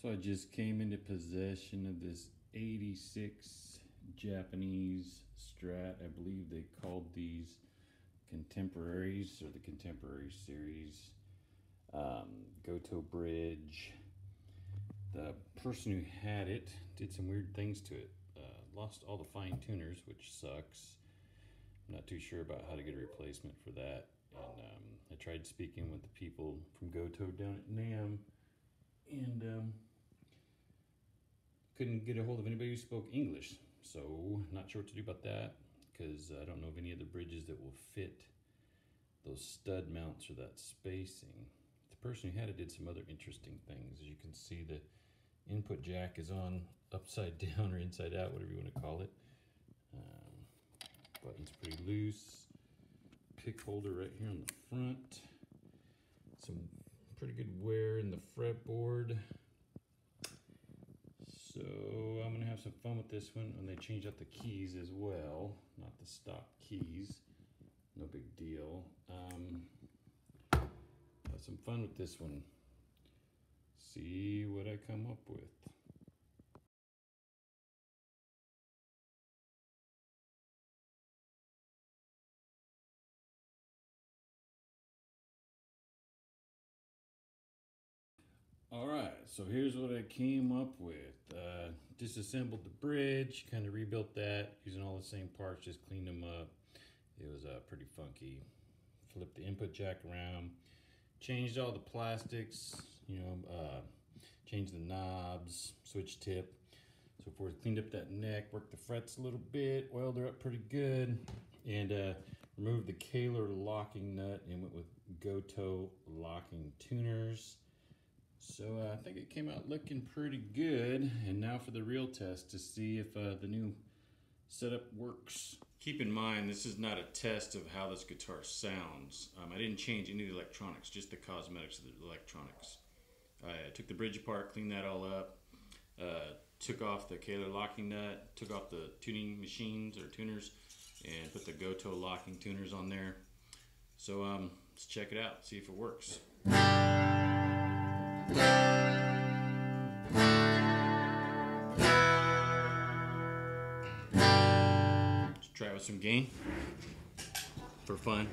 So I just came into possession of this 86 Japanese Strat. I believe they called these Contemporaries or the Contemporary series. Goto bridge. The person who had it did some weird things to it. Lost all the fine tuners, which sucks. I'm not too sure about how to get a replacement for that. And I tried speaking with the people from Goto down at NAM, and couldn't get a hold of anybody who spoke English. So not sure what to do about that, because I don't know of any other bridges that will fit those stud mounts or that spacing. The person who had it did some other interesting things. As you can see, the input jack is on upside down or inside out, whatever you want to call it. Button's pretty loose. Pick holder right here on the front. Some pretty good wear in the fretboard. So I'm gonna have some fun with this one, and they changed out the keys as well, not the stock keys. No big deal. Have some fun with this one. See what I come up with. All right, so here's what I came up with. Disassembled the bridge, kind of rebuilt that using all the same parts, just cleaned them up. It was pretty funky. Flipped the input jack around, changed all the plastics, changed the knobs, switch tip, so forth. Cleaned up that neck, worked the frets a little bit, oiled her up pretty good, and removed the Kaler locking nut and went with Goto locking tuners. So I think it came out looking pretty good. And now for the real test to see if the new setup works. Keep in mind, this is not a test of how this guitar sounds. I didn't change any of the electronics, just the cosmetics of the electronics. I took the bridge apart, cleaned that all up, took off the Kaler locking nut, took off the tuning machines or tuners, and put the Goto locking tuners on there. So let's check it out, see if it works. Let's try it with some gain for fun.